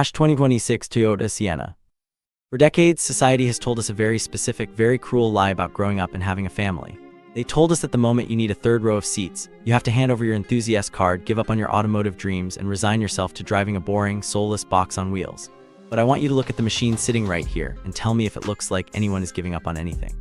2026 Toyota Sienna. For decades, society has told us a very specific, very cruel lie about growing up and having a family. They told us that the moment you need a third row of seats, you have to hand over your enthusiast card, give up on your automotive dreams, and resign yourself to driving a boring, soulless box on wheels. But I want you to look at the machine sitting right here and tell me if it looks like anyone is giving up on anything.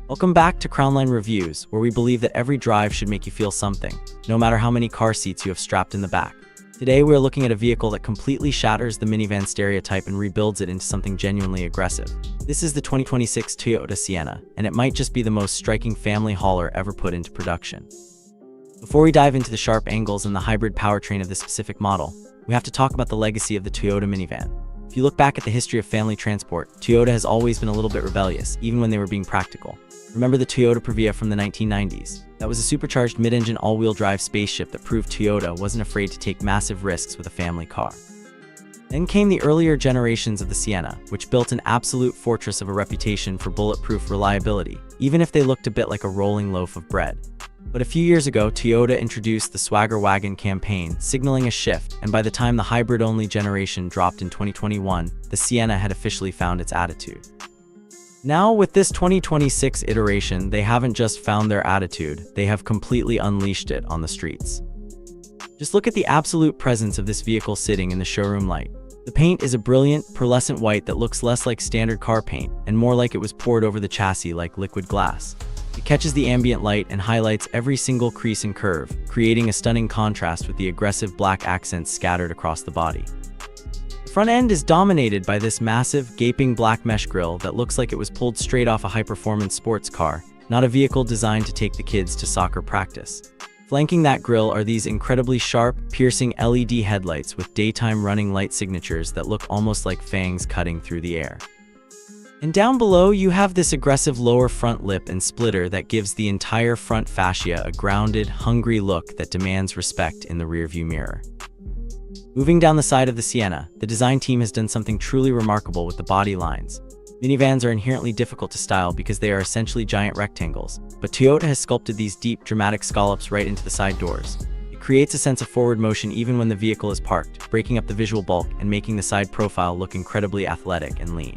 Welcome back to Crownline Reviews, where we believe that every drive should make you feel something, no matter how many car seats you have strapped in the back. Today, we're looking at a vehicle that completely shatters the minivan stereotype and rebuilds it into something genuinely aggressive. This is the 2026 Toyota Sienna, and it might just be the most striking family hauler ever put into production. Before we dive into the sharp angles and the hybrid powertrain of this specific model, we have to talk about the legacy of the Toyota minivan. If you look back at the history of family transport, Toyota has always been a little bit rebellious, even when they were being practical. Remember the Toyota Previa from the 1990s? That was a supercharged mid-engine all-wheel drive spaceship that proved Toyota wasn't afraid to take massive risks with a family car. Then came the earlier generations of the Sienna, which built an absolute fortress of a reputation for bulletproof reliability, even if they looked a bit like a rolling loaf of bread. But a few years ago, Toyota introduced the Swagger Wagon campaign, signaling a shift, and by the time the hybrid-only generation dropped in 2021, the Sienna had officially found its attitude. Now, with this 2026 iteration, they haven't just found their attitude, they have completely unleashed it on the streets. Just look at the absolute presence of this vehicle sitting in the showroom light. The paint is a brilliant, pearlescent white that looks less like standard car paint, and more like it was poured over the chassis like liquid glass. It catches the ambient light and highlights every single crease and curve, creating a stunning contrast with the aggressive black accents scattered across the body. The front end is dominated by this massive, gaping black mesh grille that looks like it was pulled straight off a high-performance sports car, not a vehicle designed to take the kids to soccer practice. Flanking that grille are these incredibly sharp, piercing LED headlights with daytime running light signatures that look almost like fangs cutting through the air. And down below, you have this aggressive lower front lip and splitter that gives the entire front fascia a grounded, hungry look that demands respect in the rearview mirror. Moving down the side of the Sienna, the design team has done something truly remarkable with the body lines. Minivans are inherently difficult to style because they are essentially giant rectangles, but Toyota has sculpted these deep, dramatic scallops right into the side doors. It creates a sense of forward motion even when the vehicle is parked, breaking up the visual bulk and making the side profile look incredibly athletic and lean.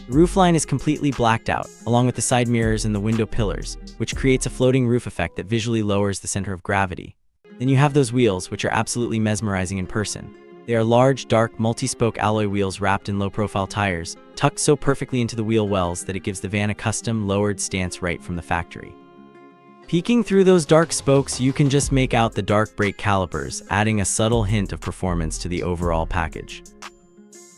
The roofline is completely blacked out, along with the side mirrors and the window pillars, which creates a floating roof effect that visually lowers the center of gravity. Then you have those wheels, which are absolutely mesmerizing in person. They are large, dark, multi-spoke alloy wheels wrapped in low-profile tires, tucked so perfectly into the wheel wells that it gives the van a custom, lowered stance right from the factory. Peeking through those dark spokes, you can just make out the dark brake calipers, adding a subtle hint of performance to the overall package.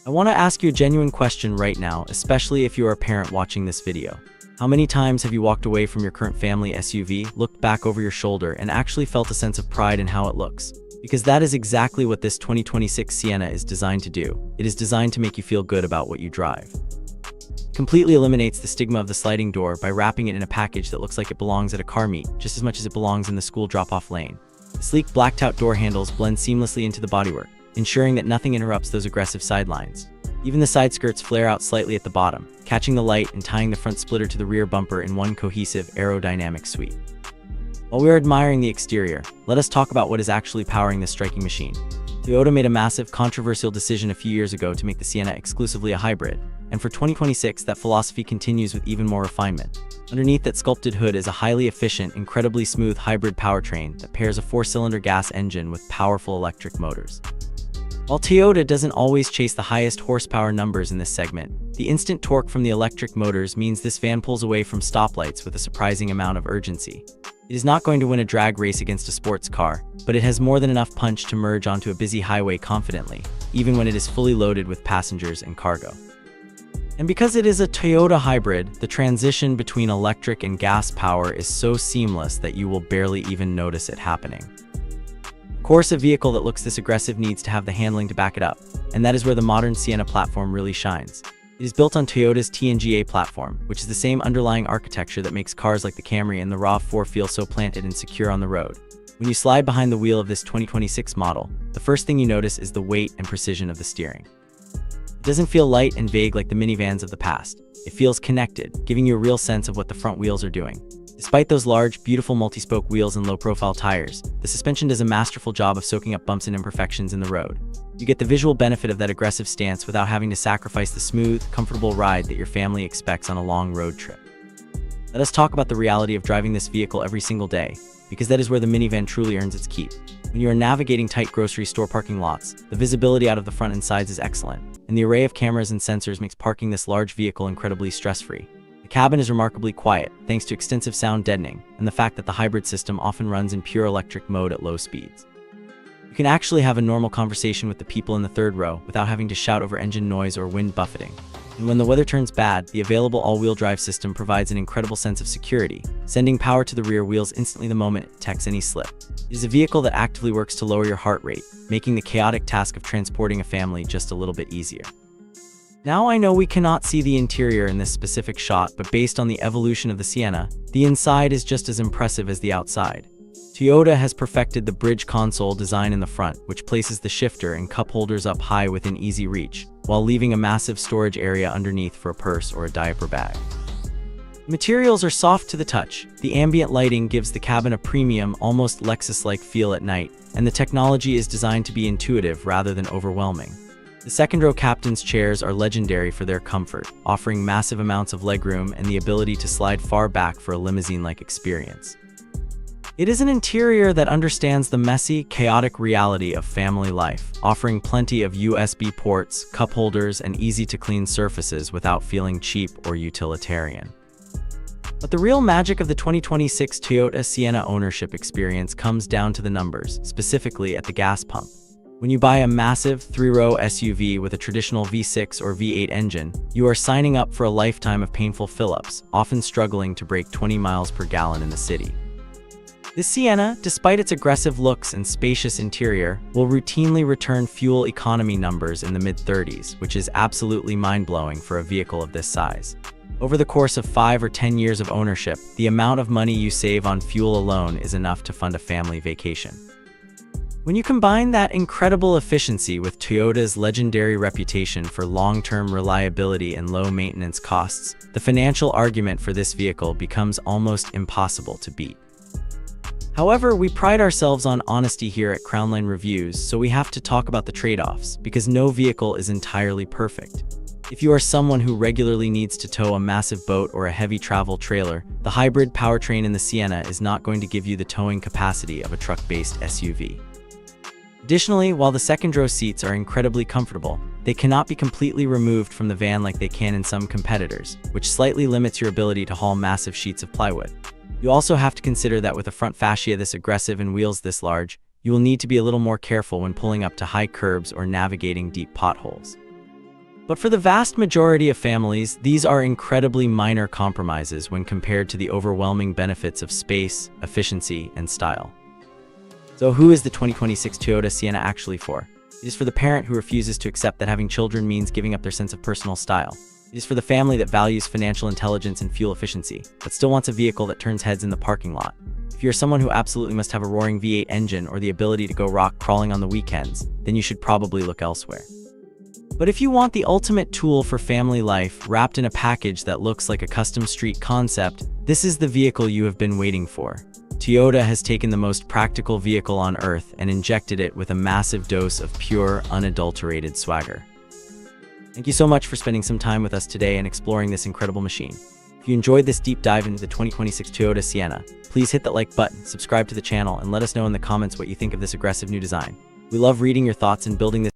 I want to ask you a genuine question right now, especially if you are a parent watching this video. How many times have you walked away from your current family SUV, looked back over your shoulder, and actually felt a sense of pride in how it looks? Because that is exactly what this 2026 Sienna is designed to do. It is designed to make you feel good about what you drive. It completely eliminates the stigma of the sliding door by wrapping it in a package that looks like it belongs at a car meet, just as much as it belongs in the school drop-off lane. The sleek blacked-out door handles blend seamlessly into the bodywork, ensuring that nothing interrupts those aggressive sidelines. Even the side skirts flare out slightly at the bottom, catching the light and tying the front splitter to the rear bumper in one cohesive aerodynamic sweep. While we're admiring the exterior, let us talk about what is actually powering this striking machine. Toyota made a massive, controversial decision a few years ago to make the Sienna exclusively a hybrid, and for 2026, that philosophy continues with even more refinement. Underneath that sculpted hood is a highly efficient, incredibly smooth hybrid powertrain that pairs a 4-cylinder gas engine with powerful electric motors. While Toyota doesn't always chase the highest horsepower numbers in this segment, the instant torque from the electric motors means this van pulls away from stoplights with a surprising amount of urgency. It is not going to win a drag race against a sports car, but it has more than enough punch to merge onto a busy highway confidently, even when it is fully loaded with passengers and cargo. And because it is a Toyota hybrid, the transition between electric and gas power is so seamless that you will barely even notice it happening. Of course, a vehicle that looks this aggressive needs to have the handling to back it up, and that is where the modern Sienna platform really shines. It is built on Toyota's TNGA platform, which is the same underlying architecture that makes cars like the Camry and the RAV4 feel so planted and secure on the road. When you slide behind the wheel of this 2026 model, the first thing you notice is the weight and precision of the steering. It doesn't feel light and vague like the minivans of the past. It feels connected, giving you a real sense of what the front wheels are doing. Despite those large, beautiful multi-spoke wheels and low-profile tires, the suspension does a masterful job of soaking up bumps and imperfections in the road. You get the visual benefit of that aggressive stance without having to sacrifice the smooth, comfortable ride that your family expects on a long road trip. Let us talk about the reality of driving this vehicle every single day, because that is where the minivan truly earns its keep. When you are navigating tight grocery store parking lots, the visibility out of the front and sides is excellent, and the array of cameras and sensors makes parking this large vehicle incredibly stress-free. The cabin is remarkably quiet, thanks to extensive sound deadening, and the fact that the hybrid system often runs in pure electric mode at low speeds. You can actually have a normal conversation with the people in the third row without having to shout over engine noise or wind buffeting. And when the weather turns bad, the available all-wheel drive system provides an incredible sense of security, sending power to the rear wheels instantly the moment it detects any slip. It is a vehicle that actively works to lower your heart rate, making the chaotic task of transporting a family just a little bit easier. Now I know we cannot see the interior in this specific shot, but based on the evolution of the Sienna, the inside is just as impressive as the outside. Toyota has perfected the bridge console design in the front, which places the shifter and cup holders up high within easy reach, while leaving a massive storage area underneath for a purse or a diaper bag. The materials are soft to the touch, the ambient lighting gives the cabin a premium, almost Lexus-like feel at night, and the technology is designed to be intuitive rather than overwhelming. The second-row captain's chairs are legendary for their comfort, offering massive amounts of legroom and the ability to slide far back for a limousine-like experience. It is an interior that understands the messy, chaotic reality of family life, offering plenty of USB ports, cup holders, and easy-to-clean surfaces without feeling cheap or utilitarian. But the real magic of the 2026 Toyota Sienna ownership experience comes down to the numbers, specifically at the gas pump. When you buy a massive, three-row SUV with a traditional V6 or V8 engine, you are signing up for a lifetime of painful fill-ups, often struggling to break 20 miles per gallon in the city. The Sienna, despite its aggressive looks and spacious interior, will routinely return fuel economy numbers in the mid-30s, which is absolutely mind-blowing for a vehicle of this size. Over the course of 5 or 10 years of ownership, the amount of money you save on fuel alone is enough to fund a family vacation. When you combine that incredible efficiency with Toyota's legendary reputation for long-term reliability and low maintenance costs, the financial argument for this vehicle becomes almost impossible to beat. However, we pride ourselves on honesty here at Crownline Reviews, so we have to talk about the trade-offs, because no vehicle is entirely perfect. If you are someone who regularly needs to tow a massive boat or a heavy travel trailer, the hybrid powertrain in the Sienna is not going to give you the towing capacity of a truck-based SUV. Additionally, while the second-row seats are incredibly comfortable, they cannot be completely removed from the van like they can in some competitors, which slightly limits your ability to haul massive sheets of plywood. You also have to consider that with a front fascia this aggressive and wheels this large, you will need to be a little more careful when pulling up to high curbs or navigating deep potholes. But for the vast majority of families, these are incredibly minor compromises when compared to the overwhelming benefits of space, efficiency, and style. So who is the 2026 Toyota Sienna actually for? It is for the parent who refuses to accept that having children means giving up their sense of personal style. It is for the family that values financial intelligence and fuel efficiency, but still wants a vehicle that turns heads in the parking lot. If you're someone who absolutely must have a roaring V8 engine or the ability to go rock crawling on the weekends, then you should probably look elsewhere. But if you want the ultimate tool for family life, wrapped in a package that looks like a custom street concept, this is the vehicle you have been waiting for. Toyota has taken the most practical vehicle on earth and injected it with a massive dose of pure, unadulterated swagger. Thank you so much for spending some time with us today and exploring this incredible machine. If you enjoyed this deep dive into the 2026 Toyota Sienna, please hit that like button, subscribe to the channel, and let us know in the comments what you think of this aggressive new design. We love reading your thoughts and building this